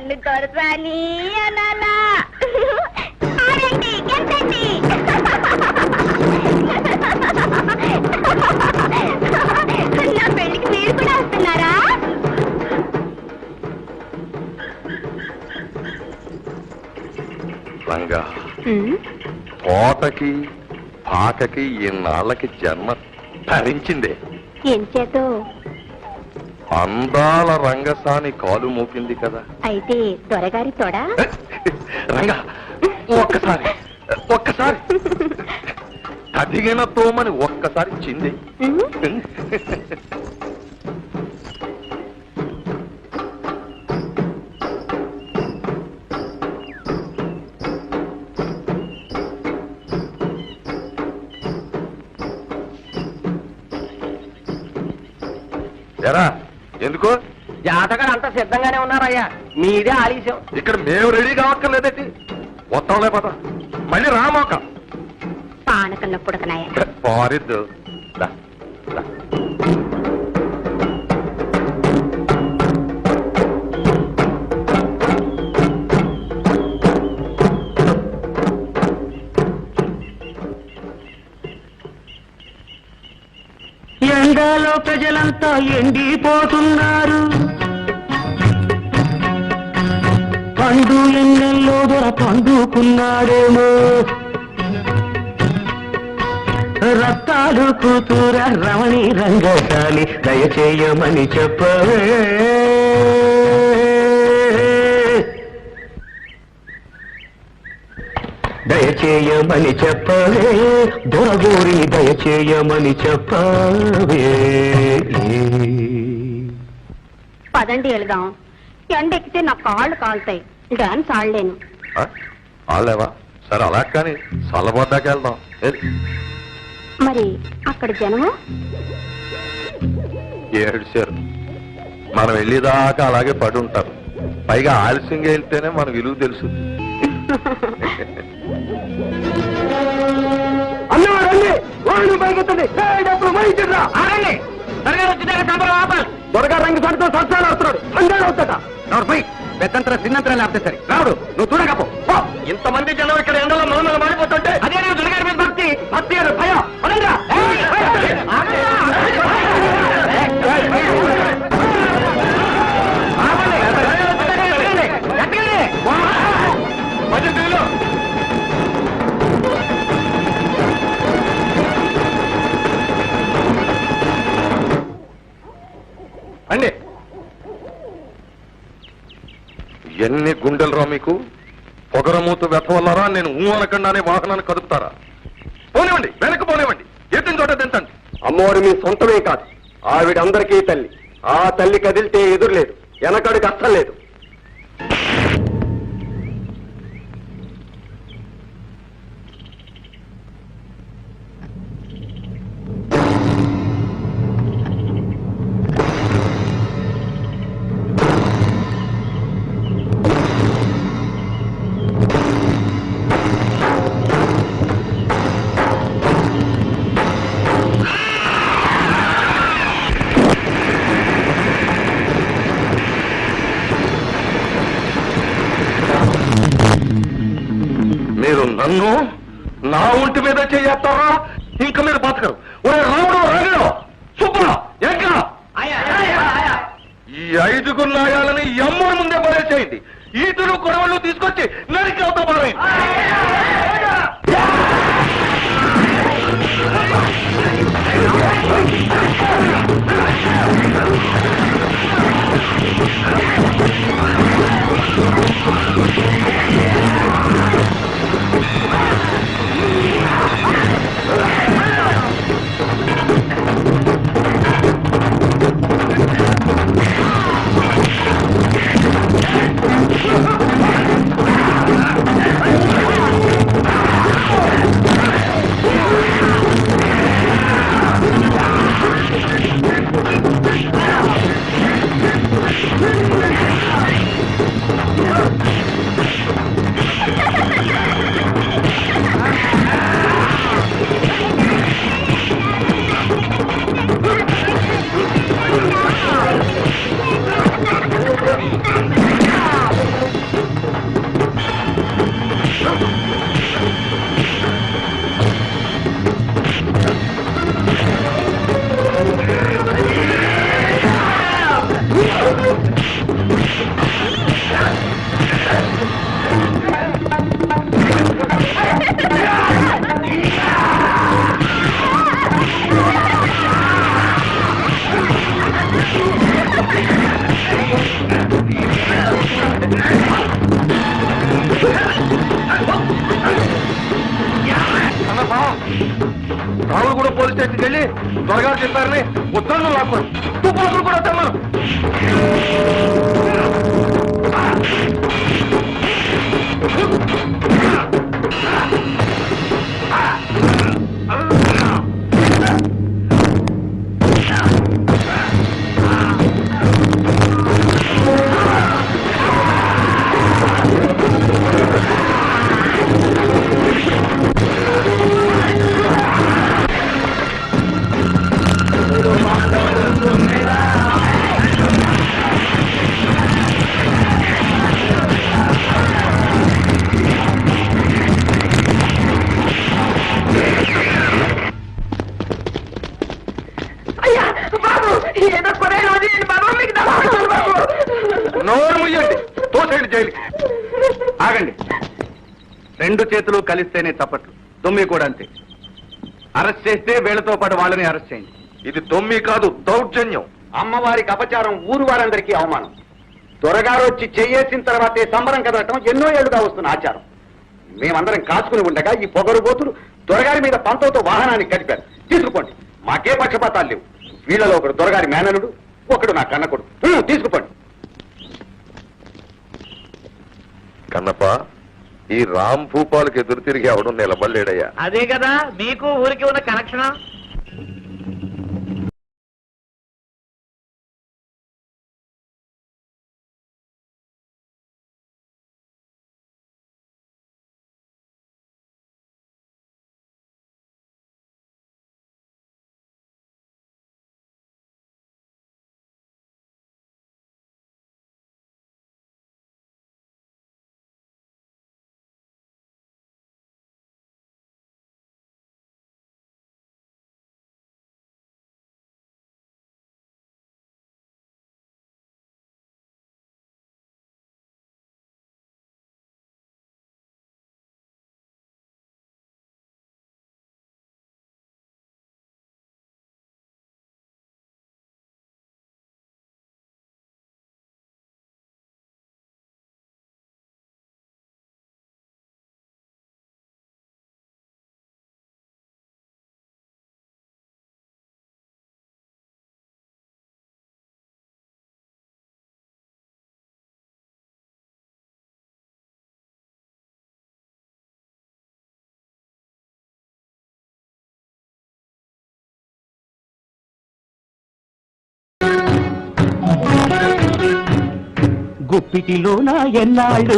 నన్ను దొరసాని అనాలా ఆడండి గెంతండి నా పెళ్లికి మీరు కూడా వస్తున్నారా? రంగా తోటకి పాకకి ఇన్నాళ్ళకి జన్మ ధరించిందే. ఏం చేతో? అందాల రంగసాని కాలు మోపింది కదా. అయితే దొరగారి తోడా? రంగా ఒక్కసారి ఒక్కసారి అదిగిన తోమని ఒక్కసారి చింది. ఎరా ఎందుకు? జాతకాలు అంతా సిద్ధంగానే ఉన్నారయ్యా, మీదే ఆలస్యం. ఇక్కడ మేము రెడీ కావక్కర్లేదండి. వస్తాంలే పద. మళ్ళీ రామాక పానకన్న పుడకనాయ పారిద్దు. ఎండలో ప్రజలంతా ఎండిపోతున్నారు, పండు ఎండల్లో దొర పండుకున్నాడేమో, రక్తాలు కూతుర రమణి రంగశాలి దయచేయమని చెప్పవే, దయచేయమని చెప్పవే, దొరగోరి దయచేయమని చెప్పవే. పదండి వెళ్దాం. ఎండెక్కితే నా కాళ్ళు కాలుతాయి, డాన్స్ ఆడలేను. ఆడలేవా? సరే అలా కానీ చల్లబడ్డాక వెళ్దాం. మరి అక్కడ జనము ఏడ్చారు. మనం వెళ్ళేదాకా అలాగే పడి ఉంటారు. పైగా ఆలస్యంగా వెళ్తేనే మన విలువ తెలుసు. త్వరగా రంగు సాటితో సత్సాలు వస్తున్నాడు, సంఘాలు అవుతాడ. పెద్దంతర చిన్నంతరాలు ఆపితే సరే. రావుడు నువ్వు చూడకపో. ఇంతమంది జనం ఇక్కడ ఎండలో మౌనంగా మారిపోతుంటే అదే దుర్గారి మీద భక్తి, భక్తి భయం. అండి ఎన్ని గుండెలరా మీకు? పొగరమూత వెతవల్లారా? నేను అనకుండానే వాహనాన్ని కదుపుతారా? పోనివ్వండి, వెనక్కి పోనివ్వండి, ఎత్తిన చోట తింటండి. అమ్మవారు మీ సొంతమే కాదు, ఆవిడ అందరికీ తల్లి. ఆ తల్లి కదిలితే ఎదురులేదు, వెనకడుగు అస్సలు లేదు. మీరు నన్ను నా ఒంటి మీద చేస్తారా? ఇంకా మీరు బతకరు. ఒరే రాముడు, రంగడు, సుబ్బుడు, ఎక్కడ ఈ 5 నాయాలని ఎమ్మడి ముందే పడేసేయండి. ఈతులు కొడవళ్ళు తీసుకొచ్చి నరికి అవుతా పారేయండి. రావులు కూడా పోలీస్ స్టేషన్కి వెళ్ళి త్వరగా చెప్పారని ఉత్తర్వులు లాక్కోరు తుపాకులు కూడా తెమ్మను. నోరు ముయ్యండి, తోసేయండి జైలుకి. ఆగండి. రెండు చేతులు కలిస్తేనే చప్పట్లు. దొమ్మి కూడా అంతే. అరెస్ట్ చేస్తే వీళ్ళతో పాటు వాళ్ళని అరెస్ట్ చేయండి. ఇది తొమ్మి కాదు, దౌర్జన్యం. అమ్మవారికి అపచారం, ఊరు వారందరికీ అవమానం. త్వరగారు వచ్చి చెయ్యేసిన తర్వాతే సంబరం కదలటం ఎన్నో ఏళ్లుగా వస్తున్న ఆచారం. మేమందరం కాచుకుని ఉండగా ఈ పొగరు బోతులు దొరగారి మీద పంతోతో వాహనాన్ని కదిపారు. తీసుకుపోండి, మాకే పక్షపాతాలు లేవు. వీళ్ళలో ఒకడు దొరగారి మేనలుడు, ఒకడు నా కన్నకొడు. తీసుకుపోండి. కన్నప్ప, ఈ రామ్ భూపాలకు ఎదురు తిరిగి అవడం నిలబడలేడయ్యా. అదే కదా మీకు ఊరికి ఉన్న కనెక్షన్. గుప్పిటిలోన ఎన్నాళ్ళు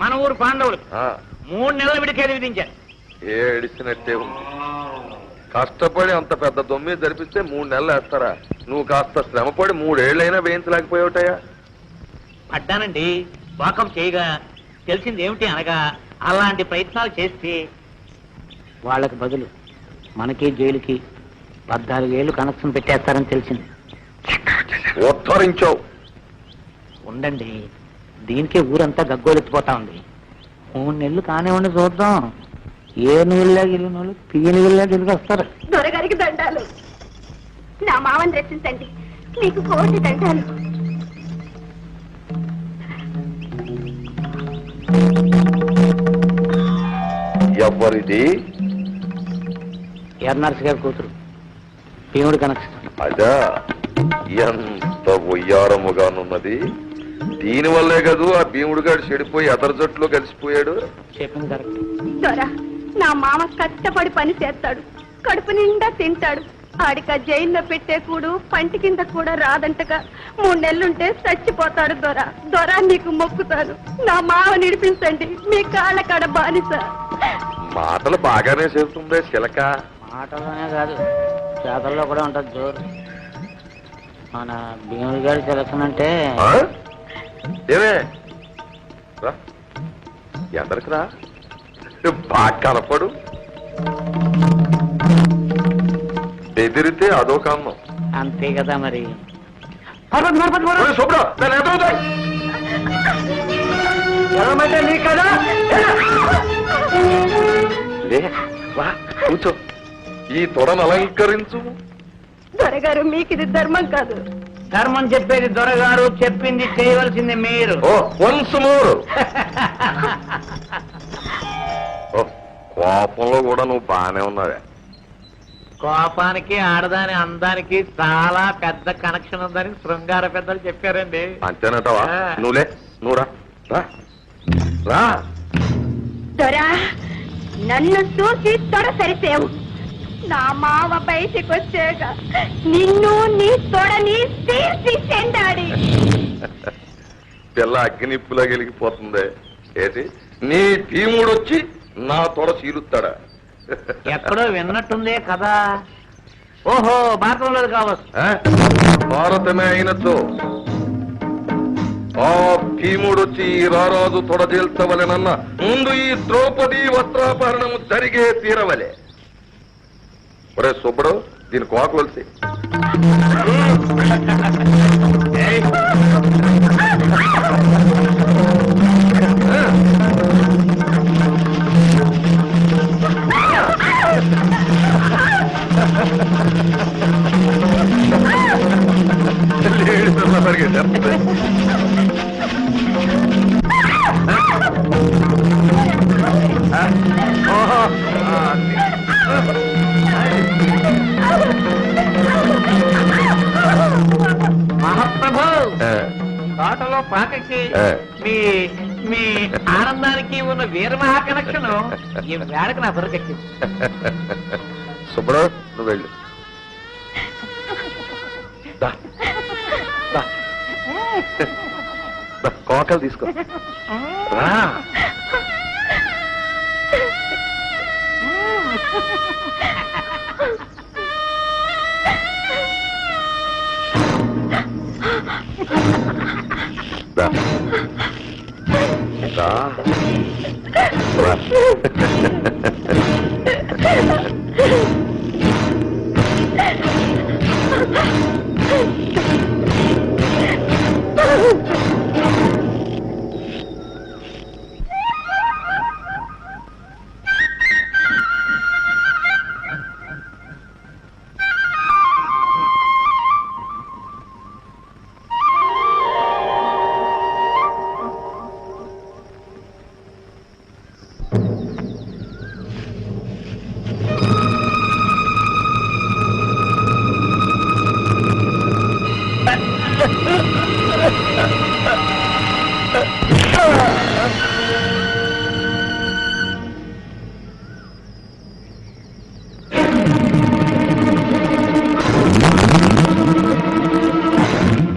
మన ఊరు పాండవులు ఆ, 3 నెలల విడికేది విధించారు. ఏడిసినట్టే ఉంది. కష్టపడి అంత పెద్ద దొమ్మి జరిపిస్తే 3 నెలలు వేస్తారా? నువ్వు కాస్త శ్రమపడి 3 ఏళ్ళైనా వేయించలేకపోయావుటయ్యా. పడ్డానండి, వాకం చేయగా తెలిసింది ఏమిటి అనగా అలాంటి ప్రయత్నాలు చేస్తే వాళ్ళకి బదులు మనకి జైలుకి 14 ఏళ్ళు కనెక్షన్ పెట్టేస్తారని తెలిసింది. ఉద్ధరించావు. ఉండండి, దీనికే ఊరంతా గగ్గోలెత్తిపోతా ఉంది. 3 నెలలు కానివ్వండి, చూద్దాం. ఏ నీళ్ళ గిరిగిన వాళ్ళు తీని వీళ్ళ తిరిగి వస్తారు. దొరగారికి దండాలు. నా మావని రక్షించండి, మీకు కోటి దండాలు. ఎవరిది? ఎర్నర్స్ గారి కూతురు, భీముడు కనెక్షన్. అదా, ఎంత ఉయ్యారముగానున్నది. దీనివల్లే కదూ ఆ భీముడు గారు చెడిపోయి అతర జట్టులో కలిసిపోయాడు. చెప్పింది కరెక్ట్. దొర, నా మామ కష్టపడి పని చేస్తాడు, కడుపు నిండా తింటాడు. ఆడిక జైల్లో పెట్టే కూడు పంటి కింద కూడా రాదంటగా 3 నెలలుంటే చచ్చిపోతాడు. దొర నీకు మొక్కుతాను, నా మామ నిడిపించండి, మీ కాళ్ళ కాడ బానిస. మాటలు బాగానే చెబుతుందే చిలక. మాటలోనే కాదు, చేతల్లో కూడా ఉంటుంది జోరు. మన భీముడి గారి సెలక్షన్ అంటే ఆ? ఏమే రా, ఎందరికి రా, బాగా కనపడు. ఎదిరితే అదో కన్నం. అంతే కదా మరి. శుభ్ర నీ కదా వా కూర్చో, ఈ తొడను అలంకరించు. దొరగారు మీకిది ధర్మం కాదు. ధర్మం చెప్పేది దొరగారు, చెప్పింది చేయవలసింది మీరు. ఓ వన్స్ మోర్. కోపంలో కూడా నువ్వు బానే ఉన్నావే. కోపానికి ఆడదాని అందానికి చాలా పెద్ద కనెక్షన్ ఉందని శృంగార పెద్దలు చెప్పారండి. అంతేనంటావా? నువ్వులే, నువ్వు రా రా. దొరా నన్ను చూసి తొడ సరిసేవు. నా మావ బయటికి వచ్చాక నిన్ను నీ తొడని తీర్చి చెండాడి. పిల్ల అగ్నిప్పులా గెలిగిపోతుంది. ఏంటి నీ భీముడు వచ్చి నా తొడ చీరుస్తాడా? ఎక్కడో విన్నట్టుందే కదా. ఓహో, భారతంలో కావచ్చు. భారతమే అయినట్టు ఆ భీముడొచ్చి ఈ రారాజు తొడజేల్చవలెనన్న ముందు ఈ ద్రౌపది వస్త్రాపహరణము జరిగే తీరవలే. ఒరే సుబ్బడు, దీని కోకవలసి. మహాప్రభు, తోటలో పాకకి మీ మీ ఆనందానికి ఉన్న వీరమహా కనెక్షన్ ఈ వేడకు నా బుర్రకెక్కింది. సుబ్బడు, నువ్వు వెళ్ళు. కోకలు తీసుకో రా.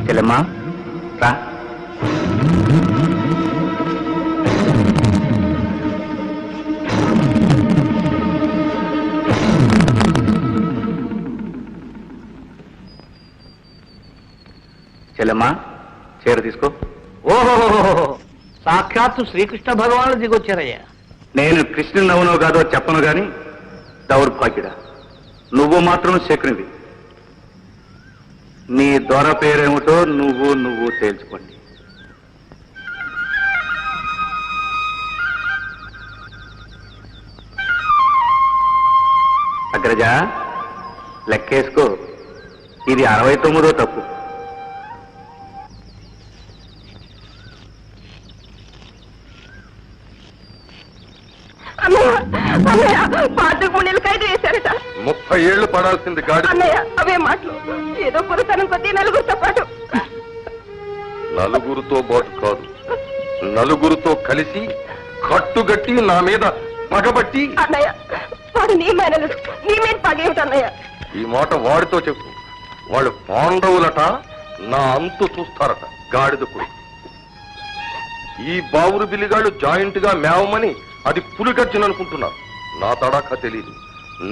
చెల్లెమ్మా రా. చెల్లెమ్మా, చీర తీసుకో. ఓహో, సాక్షాత్తు శ్రీకృష్ణ భగవానుడు దిగొచ్చారయ్యా. నేను కృష్ణుని అవునో కాదో చెప్పను గాని దౌర్భాగ్యుడా, నువ్వు మాత్రం శకునివి. నీ దొర పేరేమిటో నువ్వు తేల్చుకోండి. అగ్రజ, లెక్కేసుకో, ఇది 69వ తప్పు. పాతకు నెలలు ఖైదు వేశారట. 30 ఏళ్లు పడాల్సింది గాడి. అన్నయ్య, అవే మాటలు. ఏదో పురుతనం కొద్దీ నలుగురితో పాటు. నలుగురితో పాటు కాదు, నలుగురితో కలిసి కట్టుగట్టి నా మీద పగబట్టి అన్నయ్య వాడు నీ మేనలుడు నీ మీద పగేమిటన్నయ్య ఈ మాట వాడితో చెప్పు. వాళ్ళు పాండవులట, నా అంతు చూస్తారట. గాడిద కొడుకు. ఈ బావురు బిల్లిగాళ్ళు జాయింట్ గా మేవమని అది పులిగర్జననుకుంటున్నారు. నా తడాక తెలియదు.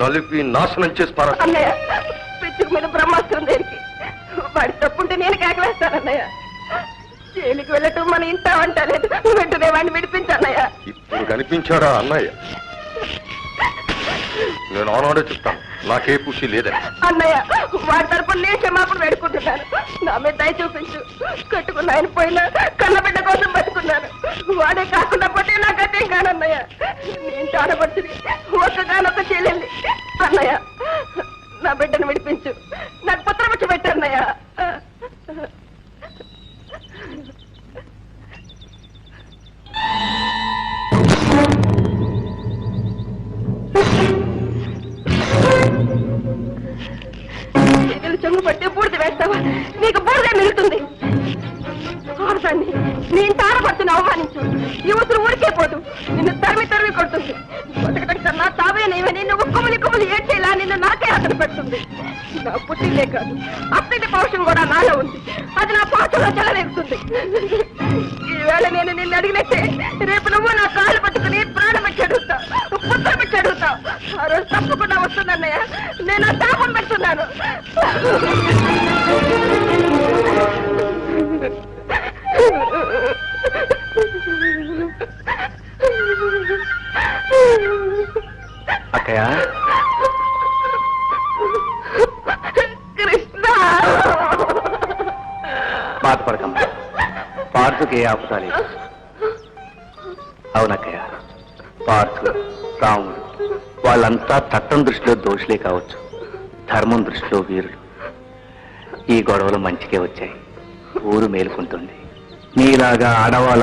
నలిపి నాశనం చేస్తారా? అన్నయ్య పిచ్చుకు మీద బ్రహ్మాస్త్రం దేనికి? వాడి తప్పుంటే నేను కేకలేస్తానన్నయ్య. జైలుకి వెళ్ళటం మన ఇంత వంట లేదు. వెంటనే వాడిని విడిపించన్నయ్య. ఇప్పుడు కనిపించాడా అన్నయ్య? నేను ఆనాడే చెప్తాను, నాకే ఖుషి లేదని. అన్నయ్య వాడి తరపున నేను క్షమాపణ వేడుకుంటున్నాను. నా మీద దయ చూపించు. కట్టుకున్న ఆయన పోయినా కన్నబిడ్డ కోసం బతుకున్నాను. వాడే కాకుండా పోతే నాకు అదేం కానన్నయ్య. నేను ఆడపడుతుంది ఒక్కగానొక్క చెల్లెల్ని. అన్నయ్య నా బిడ్డను విడిపించు. నాకు పుత్రపక్ష పెట్టన్నయ్య. చెల్లెలు చెంగు పట్టి బూడిద వేస్తావా? నీకు బూడిదే మిగులుతుంది. ఆడదాన్ని నేను తారపడుతున్న అవమానించు. యువతులు ఊరికే పోదు. నిన్ను తరిమి కొడుతుంది. బతకడం కన్నా తావే నేవని నువ్వు కుమ్ములు ఏడ్చేలా నిన్ను నాకే అతను పెడుతుంది. నా పుట్టిల్లే కాదు, అత్తింటి పౌరుషం కూడా నాలో ఉంది. అది నా పాత్రలో చెలరేగుతుంది. ఈవేళ నేను నిన్ను అడిగినట్టే రేపు నువ్వు నా కాళ్ళు పట్టుకుని ప్రాణం పెట్టి అడుగుతావు, పుత్రం పెట్టి అడుగుతావు. ఆ రోజు తప్పకుండా వస్తుందన్నయ్య. నేను ఆ శాపం పెడుతున్నాను. అక్కయ్య, కృష్ణ బాధపడకమ్మా. పార్థుకి ఏ ఆపద లేదు. అవునక్కయ్య, పార్థు, రాముడు వాళ్ళంతా చట్టం దృష్టిలో దోషులే కావచ్చు, ధర్మం దృష్టిలో వీరులు. ఈ గొడవలు మంచికే వచ్చాయి. ఊరు మేలుకుంటుంది. నీలాగా ఆడవాళ్ళ